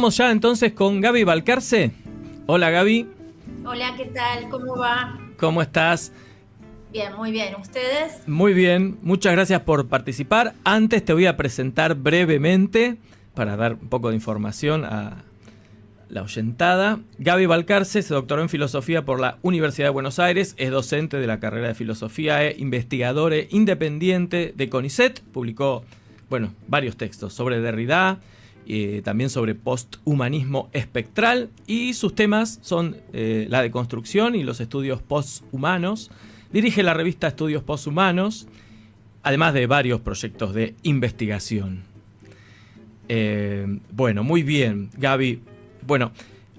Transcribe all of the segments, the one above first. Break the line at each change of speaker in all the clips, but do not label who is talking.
Vamos ya entonces con Gaby Balcarce. Hola Gaby.
Hola, ¿qué tal? ¿Cómo va?
¿Cómo estás?
Bien, muy bien. ¿Ustedes?
Muy bien, muchas gracias por participar. Antes te voy a presentar brevemente, para dar un poco de información a la oyentada. Gaby Balcarce se doctoró en Filosofía por la Universidad de Buenos Aires, es docente de la carrera de Filosofía e investigadora independiente de CONICET. Publicó, varios textos sobre Derrida, también sobre posthumanismo espectral, y sus temas son la deconstrucción y los estudios posthumanos. Dirige la revista Estudios Posthumanos, además de varios proyectos de investigación. Muy bien, Gaby.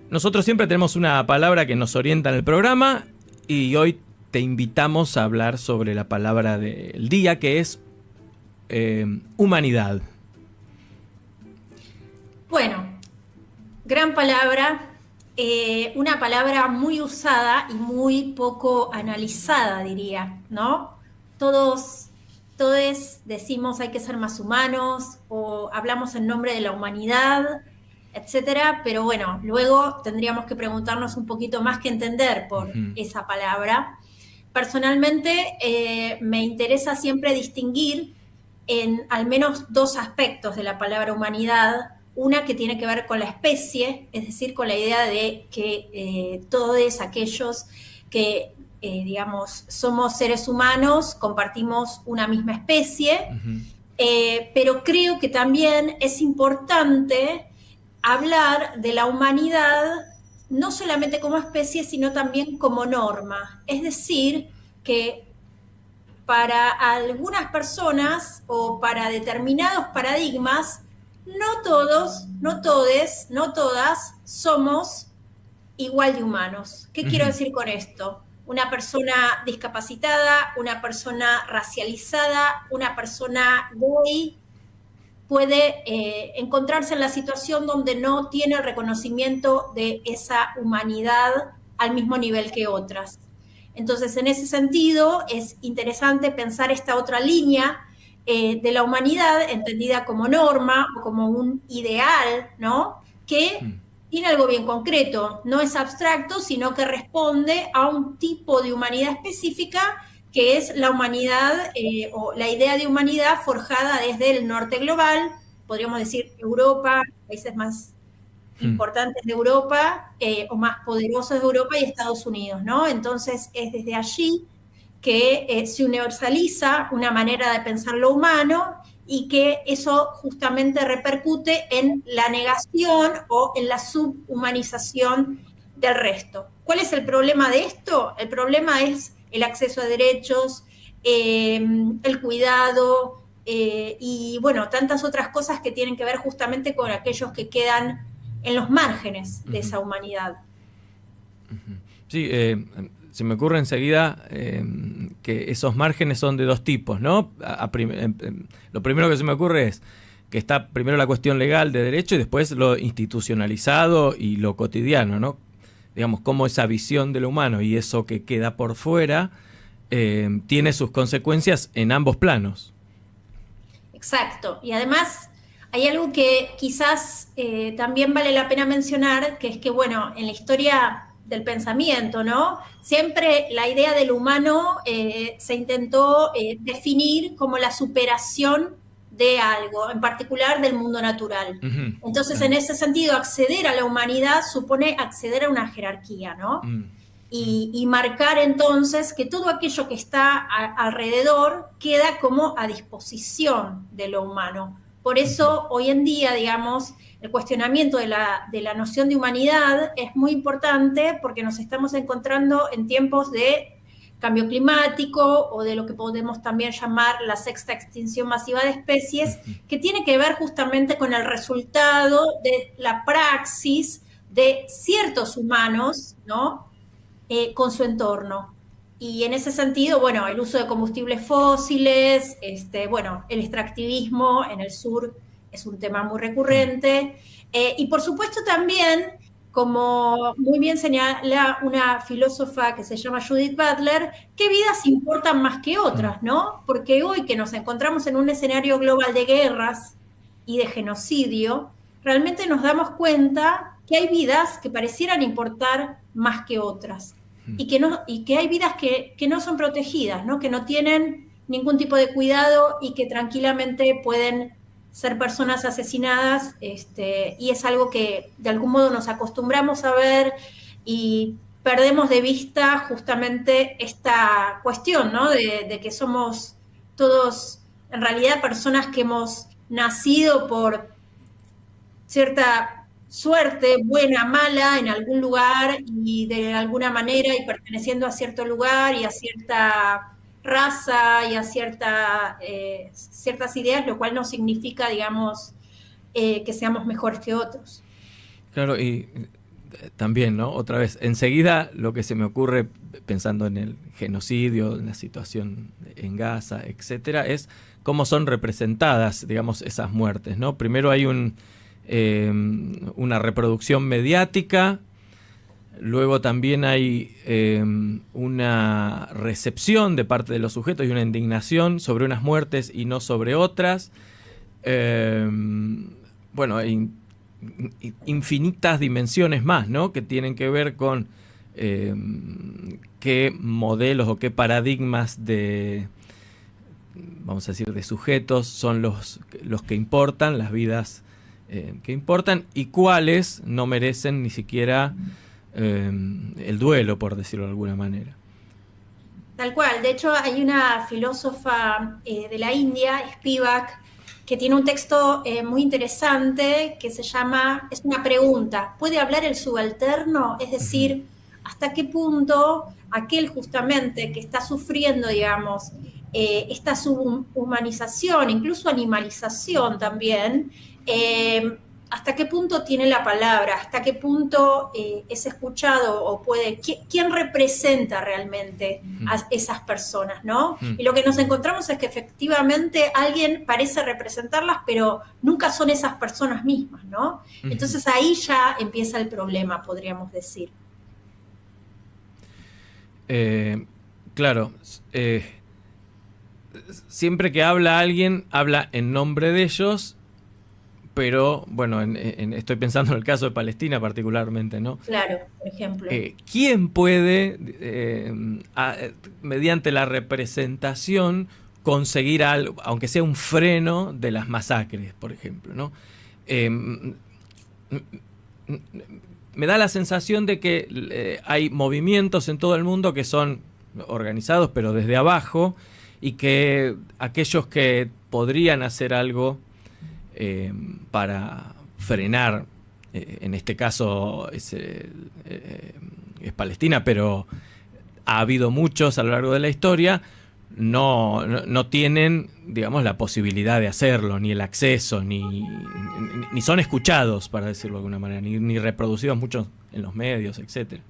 Nosotros siempre tenemos una palabra que nos orienta en el programa y hoy te invitamos a hablar sobre la palabra del día, que es humanidad.
Bueno, gran palabra, una palabra muy usada y muy poco analizada, diría, ¿no? Todos decimos hay que ser más humanos o hablamos en nombre de la humanidad, etcétera, pero bueno, luego tendríamos que preguntarnos un poquito más qué entender por esa palabra. Personalmente, me interesa siempre distinguir en al menos dos aspectos de la palabra humanidad. Una que tiene que ver con la especie, es decir, con la idea de que todos aquellos que, somos seres humanos, compartimos una misma especie, pero creo que también es importante hablar de la humanidad no solamente como especie, sino también como norma. Es decir, que para algunas personas o para determinados paradigmas, no todos, no todes, no todas somos igual de humanos. ¿Qué quiero decir con esto? Una persona discapacitada, una persona racializada, una persona gay puede encontrarse en la situación donde no tiene el reconocimiento de esa humanidad al mismo nivel que otras. Entonces, en ese sentido, es interesante pensar esta otra línea de la humanidad, entendida como norma o como un ideal, ¿no? Que tiene algo bien concreto, no es abstracto, sino que responde a un tipo de humanidad específica, que es la humanidad o la idea de humanidad forjada desde el norte global, podríamos decir Europa, países más importantes de Europa o más poderosos de Europa y Estados Unidos, ¿no? Entonces es desde allí que se universaliza una manera de pensar lo humano y que eso justamente repercute en la negación o en la subhumanización del resto. ¿Cuál es el problema de esto? El problema es el acceso a derechos, el cuidado y tantas otras cosas que tienen que ver justamente con aquellos que quedan en los márgenes de esa humanidad.
Sí, se me ocurre enseguida que esos márgenes son de dos tipos, ¿no? Lo primero que se me ocurre es que está primero la cuestión legal de derecho y después lo institucionalizado y lo cotidiano, ¿no? Digamos, cómo esa visión de lo humano y eso que queda por fuera tiene sus consecuencias en ambos planos.
Exacto. Y además hay algo que quizás también vale la pena mencionar, que es que, en la historia del pensamiento, ¿no? Siempre la idea del humano se intentó definir como la superación de algo, en particular del mundo natural. Entonces, en ese sentido, acceder a la humanidad supone acceder a una jerarquía, ¿no? Y marcar entonces que todo aquello que está alrededor queda como a disposición de lo humano. Por eso, hoy en día, digamos, el cuestionamiento de la noción de humanidad es muy importante porque nos estamos encontrando en tiempos de cambio climático o de lo que podemos también llamar la sexta extinción masiva de especies, que tiene que ver justamente con el resultado de la praxis de ciertos humanos, ¿no? Con su entorno. Y en ese sentido, el uso de combustibles fósiles, el extractivismo en el sur es un tema muy recurrente. Y por supuesto también, como muy bien señala una filósofa que se llama Judith Butler, ¿qué vidas importan más que otras, no? Porque hoy que nos encontramos en un escenario global de guerras y de genocidio, realmente nos damos cuenta que hay vidas que parecieran importar más que otras y que hay vidas que no son protegidas, ¿no? Que no tienen ningún tipo de cuidado y que tranquilamente pueden ser personas asesinadas, y es algo que de algún modo nos acostumbramos a ver y perdemos de vista justamente esta cuestión, ¿no? De que somos todos en realidad personas que hemos nacido por cierta suerte, buena, mala, en algún lugar y de alguna manera y perteneciendo a cierto lugar y a cierta raza y a ciertas ideas, lo cual no significa, digamos, que seamos mejores que otros.
Claro, y también, ¿no? Otra vez, enseguida lo que se me ocurre pensando en el genocidio, en la situación en Gaza, etcétera, es cómo son representadas, digamos, esas muertes, ¿no? Primero hay una reproducción mediática, luego también hay una recepción de parte de los sujetos y una indignación sobre unas muertes y no sobre otras. Bueno, hay infinitas dimensiones más, ¿no? Que tienen que ver con qué modelos o qué paradigmas de, vamos a decir, de sujetos son los que importan, las vidas que importan, y cuáles no merecen ni siquiera el duelo, por decirlo de alguna manera.
Tal cual. De hecho, hay una filósofa de la India, Spivak, que tiene un texto muy interesante que se llama, es una pregunta, ¿puede hablar el subalterno? Es decir, ¿hasta qué punto aquel justamente que está sufriendo, digamos, esta subhumanización, incluso animalización también, hasta qué punto tiene la palabra, hasta qué punto es escuchado o puede, quién representa realmente a esas personas, ¿no? Y lo que nos encontramos es que efectivamente alguien parece representarlas, pero nunca son esas personas mismas, ¿no? Entonces ahí ya empieza el problema, podríamos decir.
Claro, siempre que habla alguien, habla en nombre de ellos, pero bueno, estoy pensando en el caso de Palestina particularmente, ¿no?
Claro, por ejemplo.
¿Quién puede, mediante la representación, conseguir algo, aunque sea un freno de las masacres, por ejemplo, ¿no? Me da la sensación de que hay movimientos en todo el mundo que son organizados, pero desde abajo, y que aquellos que podrían hacer algo para frenar, en este caso es Palestina, pero ha habido muchos a lo largo de la historia, no tienen, digamos, la posibilidad de hacerlo, ni el acceso, ni son escuchados, para decirlo de alguna manera, ni reproducidos muchos en los medios, etcétera.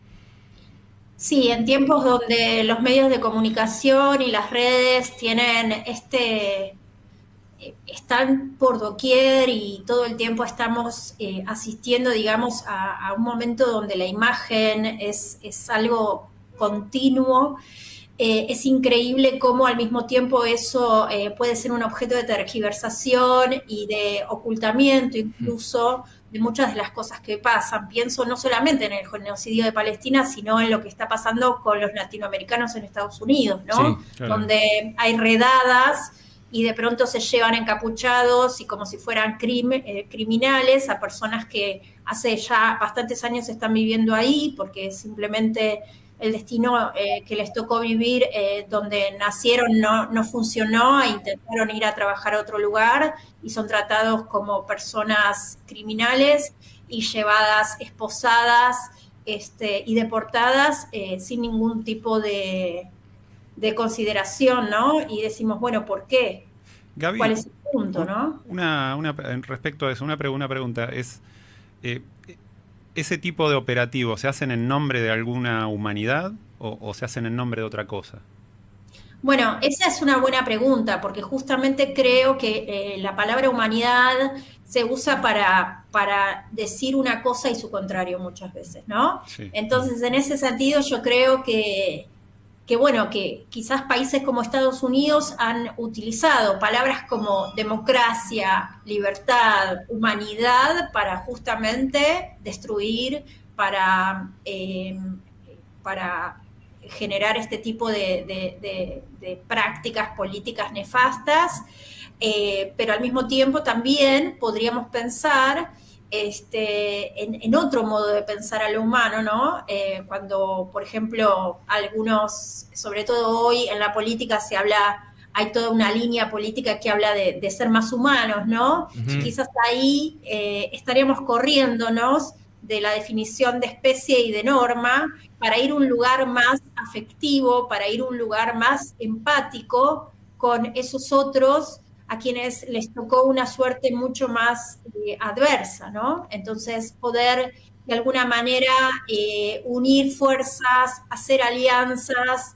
Sí, en tiempos donde los medios de comunicación y las redes tienen están por doquier y todo el tiempo estamos asistiendo, digamos, a un momento donde la imagen es algo continuo. Es increíble cómo al mismo tiempo eso puede ser un objeto de tergiversación y de ocultamiento incluso de muchas de las cosas que pasan. Pienso no solamente en el genocidio de Palestina, sino en lo que está pasando con los latinoamericanos en Estados Unidos, ¿no? Sí, claro. Donde hay redadas y de pronto se llevan encapuchados y como si fueran criminales a personas que hace ya bastantes años están viviendo ahí porque simplemente el destino que les tocó vivir donde nacieron no funcionó e intentaron ir a trabajar a otro lugar y son tratados como personas criminales y llevadas, esposadas y deportadas sin ningún tipo de consideración, ¿no? Y decimos, bueno, ¿por qué?
Gaby,
¿cuál es el punto, no?
Respecto a eso, una pregunta es... ¿Ese tipo de operativos se hacen en nombre de alguna humanidad o se hacen en nombre de otra cosa?
Bueno, esa es una buena pregunta, porque justamente creo que la palabra humanidad se usa para decir una cosa y su contrario muchas veces, ¿no? Sí. Entonces, en ese sentido, yo creo que bueno, que quizás países como Estados Unidos han utilizado palabras como democracia, libertad, humanidad para justamente destruir, para generar este tipo de prácticas políticas nefastas, pero al mismo tiempo también podríamos pensar en otro modo de pensar a lo humano, ¿no? Cuando, por ejemplo, algunos, sobre todo hoy en la política hay toda una línea política que habla de ser más humanos, ¿no?
Ujú.
Quizás ahí estaríamos corriéndonos de la definición de especie y de norma para ir a un lugar más afectivo, para ir a un lugar más empático con esos otros a quienes les tocó una suerte mucho más adversa, ¿no? Entonces, poder de alguna manera unir fuerzas, hacer alianzas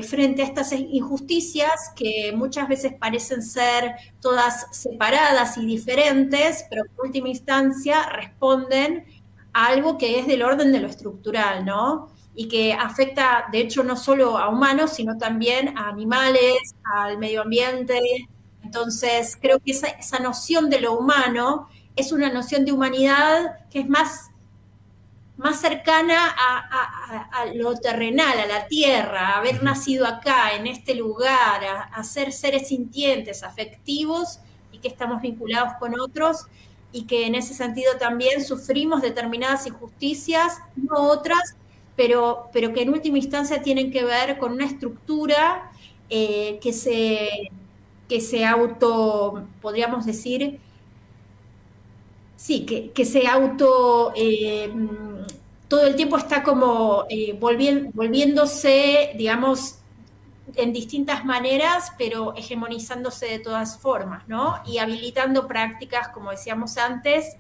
frente a estas injusticias que muchas veces parecen ser todas separadas y diferentes, pero en última instancia responden a algo que es del orden de lo estructural, ¿no? Y que afecta, de hecho, no solo a humanos, sino también a animales, al medio ambiente. Entonces, creo que esa noción de lo humano es una noción de humanidad que es más cercana a lo terrenal, a la tierra, a haber nacido acá, en este lugar, a ser seres sintientes, afectivos, y que estamos vinculados con otros, y que en ese sentido también sufrimos determinadas injusticias, no otras, pero que en última instancia tienen que ver con una estructura que se podríamos decir, sí, que se todo el tiempo está como volviéndose, digamos, en distintas maneras, pero hegemonizándose de todas formas, ¿no? Y habilitando prácticas, como decíamos antes,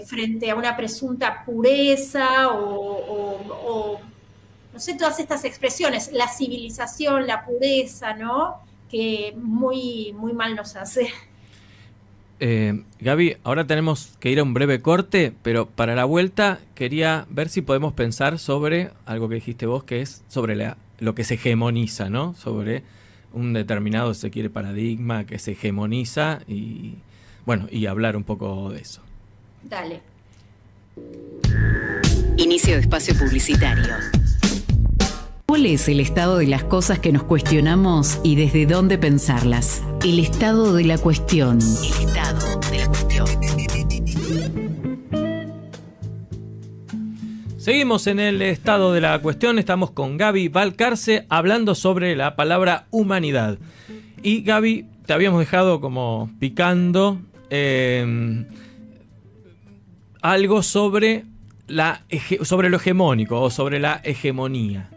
frente a una presunta pureza o no sé, todas estas expresiones, la civilización, la pureza, ¿no? Que muy, muy mal nos hace.
Gaby, ahora tenemos que ir a un breve corte, pero para la vuelta quería ver si podemos pensar sobre algo que dijiste vos, que es sobre lo que se hegemoniza, ¿no? Sobre un determinado, si se quiere, paradigma que se hegemoniza y, bueno, y hablar un poco de eso.
Dale.
Inicio de espacio publicitario. ¿Cuál es el estado de las cosas que nos cuestionamos y desde dónde pensarlas? El estado de la cuestión. El estado de la cuestión.
Seguimos en el estado de la cuestión, estamos con Gaby Valcarce hablando sobre la palabra humanidad. Y Gaby, te habíamos dejado como picando algo sobre lo hegemónico o sobre la hegemonía.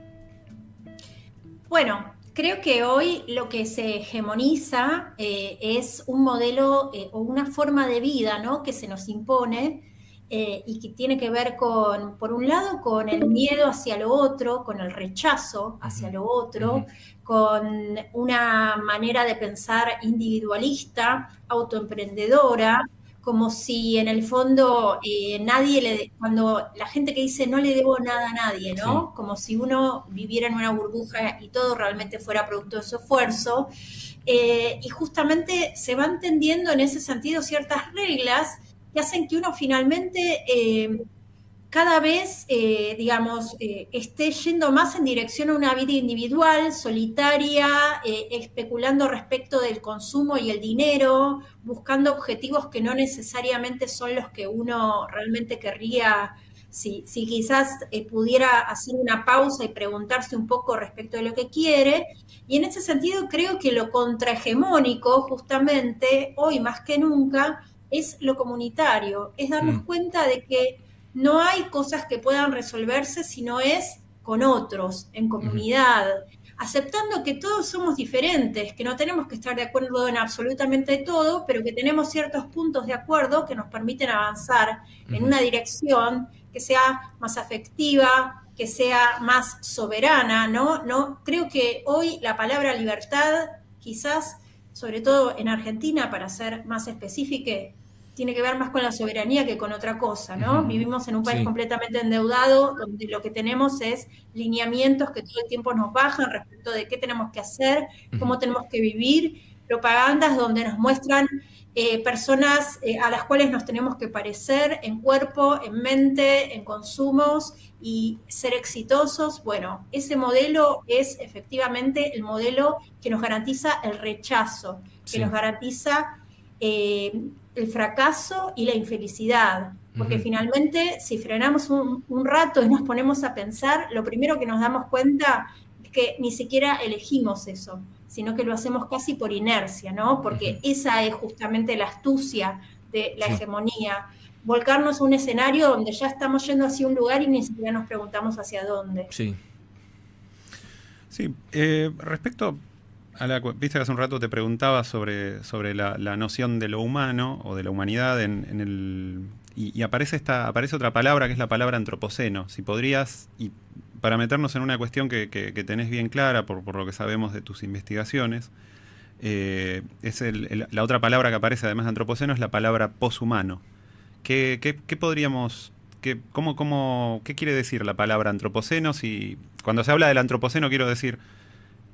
Bueno, creo que hoy lo que se hegemoniza es un modelo o una forma de vida, ¿no? Que se nos impone y que tiene que ver por un lado, con el miedo hacia lo otro, con el rechazo hacia lo otro, con una manera de pensar individualista, autoemprendedora, como si en el fondo cuando la gente que dice no le debo nada a nadie, ¿no? Sí. Como si uno viviera en una burbuja y todo realmente fuera producto de su esfuerzo. Y justamente se van tendiendo en ese sentido ciertas reglas que hacen que uno finalmente cada vez, esté yendo más en dirección a una vida individual, solitaria, especulando respecto del consumo y el dinero, buscando objetivos que no necesariamente son los que uno realmente querría, si quizás pudiera hacer una pausa y preguntarse un poco respecto de lo que quiere. Y en ese sentido creo que lo contrahegemónico, justamente, hoy más que nunca, es lo comunitario, es darnos cuenta de que no hay cosas que puedan resolverse si no es con otros, en comunidad, aceptando que todos somos diferentes, que no tenemos que estar de acuerdo en absolutamente todo, pero que tenemos ciertos puntos de acuerdo que nos permiten avanzar en una dirección que sea más afectiva, que sea más soberana, ¿no? Creo que hoy la palabra libertad, quizás, sobre todo en Argentina, para ser más específica, tiene que ver más con la soberanía que con otra cosa, ¿no? Vivimos en un país
Sí.
completamente endeudado, donde lo que tenemos es lineamientos que todo el tiempo nos bajan respecto de qué tenemos que hacer, cómo tenemos que vivir, propagandas donde nos muestran personas a las cuales nos tenemos que parecer en cuerpo, en mente, en consumos y ser exitosos. Bueno, ese modelo es efectivamente el modelo que nos garantiza el rechazo, que nos garantiza el fracaso y la infelicidad. Porque finalmente, si frenamos un rato y nos ponemos a pensar, lo primero que nos damos cuenta es que ni siquiera elegimos eso, sino que lo hacemos casi por inercia, ¿no? Porque esa es justamente la astucia de la hegemonía. Volcarnos a un escenario donde ya estamos yendo hacia un lugar y ni siquiera nos preguntamos hacia dónde.
Sí.
Sí, respecto a viste que hace un rato te preguntaba sobre la noción de lo humano o de la humanidad y aparece otra palabra que es la palabra antropoceno. Si podrías, y para meternos en una cuestión que tenés bien clara por lo que sabemos de tus investigaciones, la otra palabra que aparece además de antropoceno es la palabra poshumano. ¿Qué podríamos... ¿Qué quiere decir la palabra antropoceno? Si cuando se habla del antropoceno quiero decir...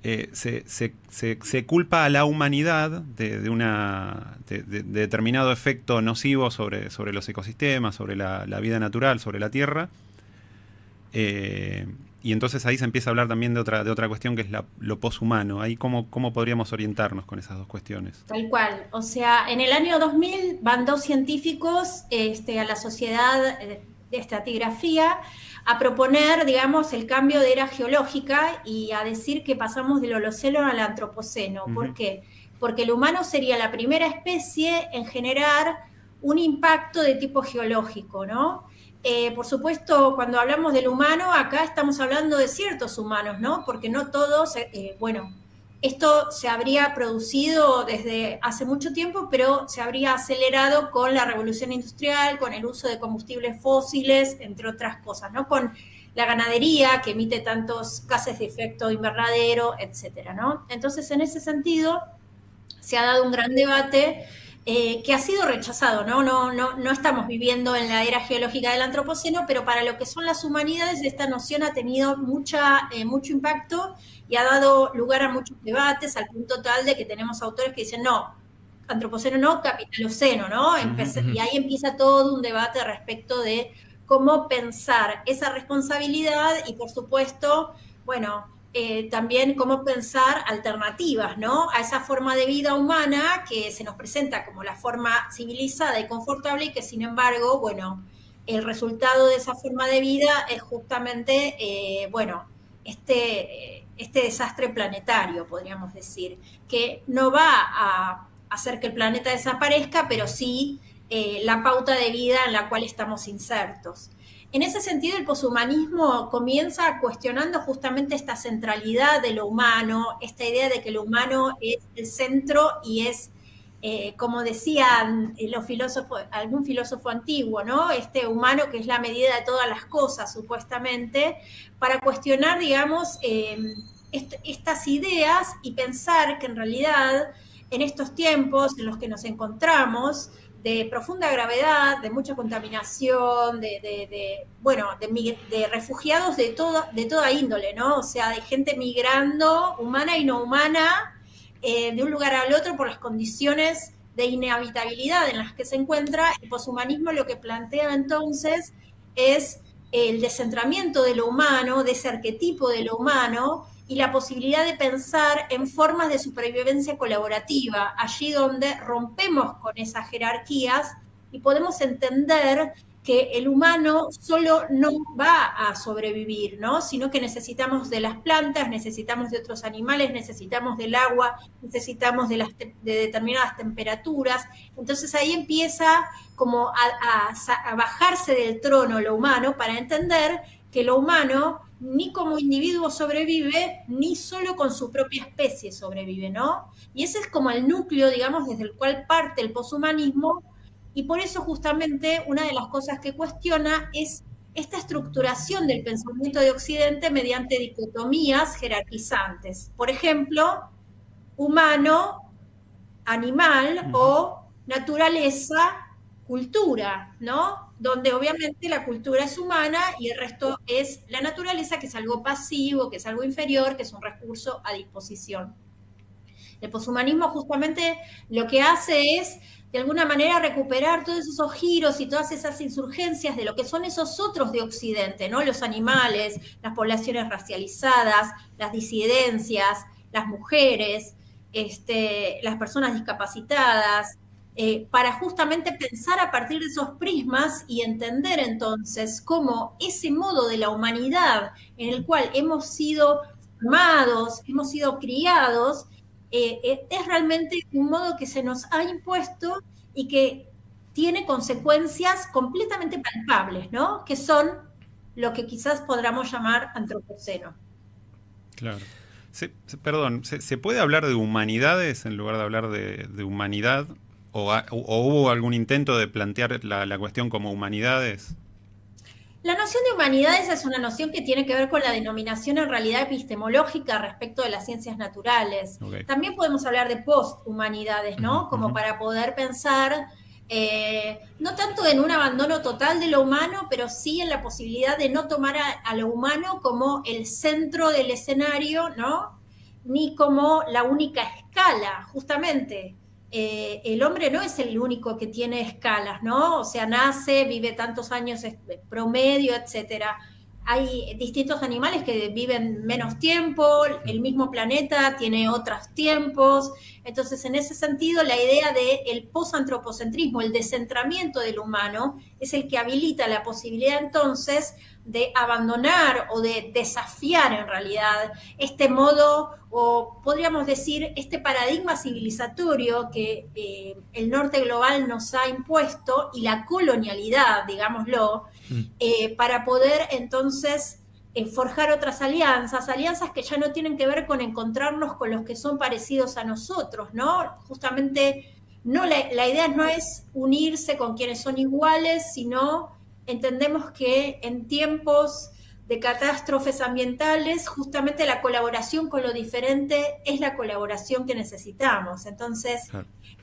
se culpa a la humanidad de determinado efecto nocivo sobre los ecosistemas, sobre la vida natural, sobre la tierra. Y entonces ahí se empieza a hablar también de otra cuestión que es lo poshumano. Ahí ¿cómo podríamos orientarnos con esas dos cuestiones?
Tal cual. O sea, en el año 2000 van dos científicos a la Sociedad de Estratigrafía a proponer, digamos, el cambio de era geológica y a decir que pasamos del Holoceno al Antropoceno. ¿Por qué? Porque el humano sería la primera especie en generar un impacto de tipo geológico, ¿no? Por supuesto, cuando hablamos del humano, acá estamos hablando de ciertos humanos, ¿no? Porque no todos, esto se habría producido desde hace mucho tiempo, pero se habría acelerado con la revolución industrial, con el uso de combustibles fósiles, entre otras cosas, ¿no? Con la ganadería que emite tantos gases de efecto invernadero, etcétera, ¿no? Entonces, en ese sentido, se ha dado un gran debate que ha sido rechazado, ¿no? No estamos viviendo en la era geológica del Antropoceno, pero para lo que son las humanidades, esta noción ha tenido mucho impacto y ha dado lugar a muchos debates, al punto tal de que tenemos autores que dicen, no, Antropoceno no, Capitaloceno, ¿no? Y ahí empieza todo un debate respecto de cómo pensar esa responsabilidad y, por supuesto, bueno, también cómo pensar alternativas, ¿no? A esa forma de vida humana que se nos presenta como la forma civilizada y confortable y que, sin embargo, bueno, el resultado de esa forma de vida es justamente, este desastre planetario, podríamos decir, que no va a hacer que el planeta desaparezca, pero sí la pauta de vida en la cual estamos insertos. En ese sentido, el poshumanismo comienza cuestionando justamente esta centralidad de lo humano, esta idea de que lo humano es el centro y es, como decían los filósofos, algún filósofo antiguo, ¿no? Este humano que es la medida de todas las cosas, supuestamente, para cuestionar, digamos, estas ideas y pensar que en realidad, en estos tiempos en los que nos encontramos, de profunda gravedad, de mucha contaminación, de refugiados de toda índole, ¿no? O sea, de gente migrando, humana y no humana, de un lugar al otro por las condiciones de inhabitabilidad en las que se encuentra. El poshumanismo lo que plantea entonces es el descentramiento de lo humano, de ese arquetipo de lo humano, y la posibilidad de pensar en formas de supervivencia colaborativa, allí donde rompemos con esas jerarquías y podemos entender que el humano solo no va a sobrevivir, ¿no? Sino que necesitamos de las plantas, necesitamos de otros animales, necesitamos del agua, necesitamos de determinadas temperaturas. Entonces ahí empieza como a bajarse del trono lo humano para entender que lo humano ni como individuo sobrevive, ni solo con su propia especie sobrevive, ¿no? Y ese es como el núcleo, digamos, desde el cual parte el poshumanismo, y por eso justamente una de las cosas que cuestiona es esta estructuración del pensamiento de Occidente mediante dicotomías jerarquizantes. Por ejemplo, humano, animal o naturaleza, cultura, ¿no? Donde obviamente la cultura es humana y el resto es la naturaleza, que es algo pasivo, que es algo inferior, que es un recurso a disposición. El poshumanismo justamente lo que hace es, de alguna manera, recuperar todos esos giros y todas esas insurgencias de lo que son esos otros de Occidente, ¿no? Los animales, las poblaciones racializadas, las disidencias, las mujeres, las personas discapacitadas, para justamente pensar a partir de esos prismas y entender entonces cómo ese modo de la humanidad en el cual hemos sido formados, hemos sido criados, es realmente un modo que se nos ha impuesto y que tiene consecuencias completamente palpables, ¿no? Que son lo que quizás podamos llamar antropoceno.
Claro. Perdón, ¿se puede hablar de humanidades en lugar de hablar de humanidad? ¿O hubo algún intento de plantear la cuestión como humanidades?
La noción de humanidades es una noción que tiene que ver con la denominación en realidad epistemológica respecto de las ciencias naturales.
Okay.
También podemos hablar de posthumanidades, ¿no? Como para poder pensar, no tanto en un abandono total de lo humano, pero sí en la posibilidad de no tomar a lo humano como el centro del escenario, ¿no? Ni como la única escala, justamente. El hombre no es el único que tiene escalas, ¿no? O sea, nace, vive tantos años promedio, etcétera. Hay distintos animales que viven menos tiempo, el mismo planeta tiene otros tiempos. Entonces, en ese sentido, la idea del posantropocentrismo, el descentramiento del humano, es el que habilita la posibilidad entonces de abandonar o de desafiar en realidad este modo, o podríamos decir este paradigma civilizatorio que el norte global nos ha impuesto y la colonialidad, digámoslo, para poder entonces forjar otras alianzas que ya no tienen que ver con encontrarnos con los que son parecidos a nosotros, ¿no? Justamente no, la idea no es unirse con quienes son iguales, sino entendemos que en tiempos de catástrofes ambientales, justamente la colaboración con lo diferente es la colaboración que necesitamos. Entonces,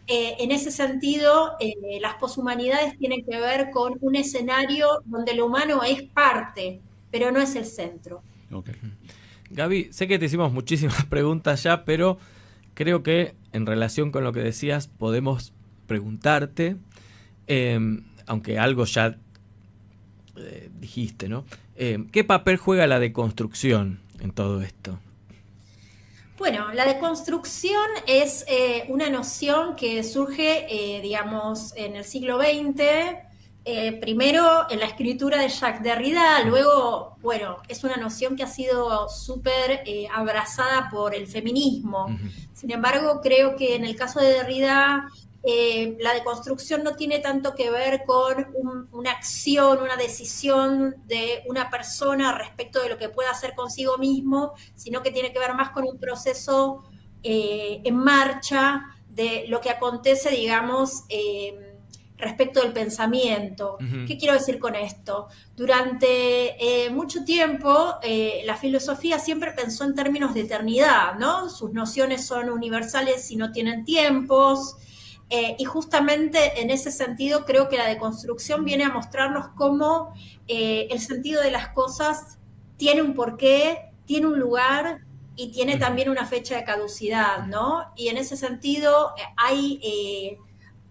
en ese sentido, las poshumanidades tienen que ver con un escenario donde lo humano es parte, pero no es el centro.
Okay.
Gaby, sé que te hicimos muchísimas preguntas ya, pero creo que en relación con lo que decías podemos preguntarte, aunque algo ya dijiste, ¿no? ¿Qué papel juega la deconstrucción en todo esto?
Bueno, la deconstrucción es una noción que surge, digamos, en el siglo XX, primero en la escritura de Jacques Derrida, luego, bueno, es una noción que ha sido súper abrazada por el feminismo. Sin embargo, creo que en el caso de Derrida, la deconstrucción no tiene tanto que ver con una acción, una decisión de una persona respecto de lo que pueda hacer consigo mismo, sino que tiene que ver más con un proceso en marcha de lo que acontece, digamos, respecto del pensamiento. ¿Qué quiero decir con esto? Durante mucho tiempo, la filosofía siempre pensó en términos de eternidad, ¿no? Sus nociones son universales y no tienen tiempos. Y justamente en ese sentido creo que la deconstrucción viene a mostrarnos cómo el sentido de las cosas tiene un porqué, tiene un lugar y tiene también una fecha de caducidad, ¿no? Y en ese sentido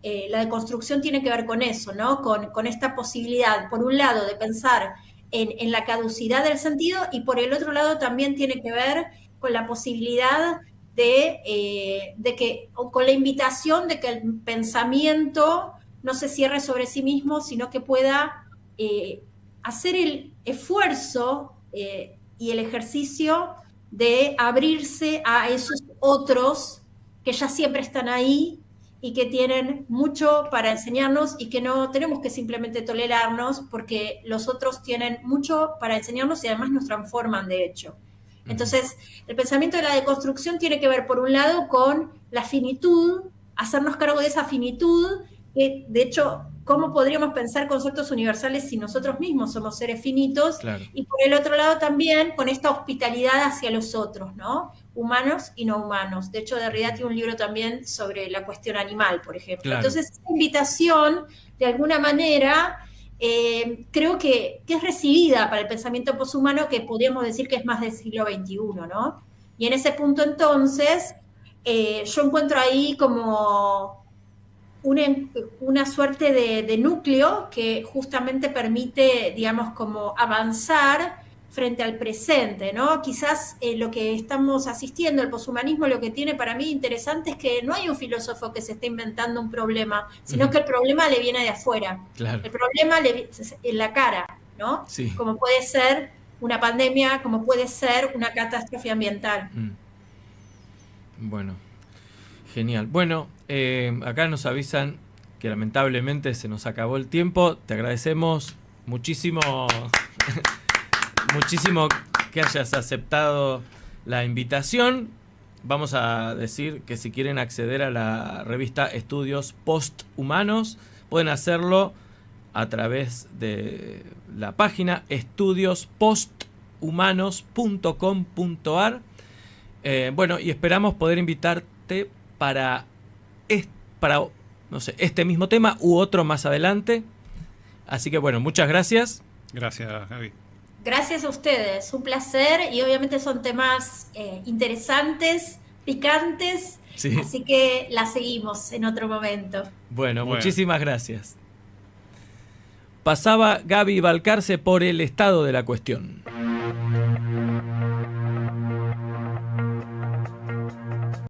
la deconstrucción tiene que ver con eso, ¿no? Con esta posibilidad, por un lado, de pensar en la caducidad del sentido y por el otro lado también tiene que ver con la posibilidad de que, o con la invitación de que el pensamiento no se cierre sobre sí mismo, sino que pueda hacer el esfuerzo y el ejercicio de abrirse a esos otros que ya siempre están ahí y que tienen mucho para enseñarnos y que no tenemos que simplemente tolerarnos porque los otros tienen mucho para enseñarnos y además nos transforman de hecho. Entonces, el pensamiento de la deconstrucción tiene que ver, por un lado, con la finitud, hacernos cargo de esa finitud, que de hecho, ¿cómo podríamos pensar conceptos universales si nosotros mismos somos seres finitos?
Claro.
Y por el otro lado también con esta hospitalidad hacia los otros, ¿no? Humanos y no humanos. De hecho, Derrida tiene un libro también sobre la cuestión animal, por ejemplo.
Claro.
Entonces, esta invitación de alguna manera, creo que es recibida para el pensamiento poshumano, que podríamos decir que es más del siglo XXI, ¿no? Y en ese punto entonces, yo encuentro ahí como una suerte de núcleo que justamente permite, digamos, como avanzar frente al presente, ¿no? Quizás lo que estamos asistiendo, el poshumanismo, lo que tiene para mí interesante es que no hay un filósofo que se esté inventando un problema, sino que el problema le viene de afuera.
Claro.
El problema le en la cara, ¿no?
Sí.
Como puede ser una pandemia, como puede ser una catástrofe ambiental.
Bueno, genial. Bueno, acá nos avisan que lamentablemente se nos acabó el tiempo. Te agradecemos muchísimo, muchísimo que hayas aceptado la invitación. Vamos a decir que si quieren acceder a la revista Estudios Posthumanos, pueden hacerlo a través de la página estudiosposthumanos.com.ar. Bueno, y esperamos poder invitarte para no sé, este mismo tema u otro más adelante. Así que bueno, muchas gracias.
Gracias, Gaby.
Gracias a ustedes, un placer, y obviamente son temas interesantes, picantes,
Sí.
Así que la seguimos en otro momento.
Bueno, muchísimas gracias. Pasaba Gaby Balcarce por El estado de la cuestión.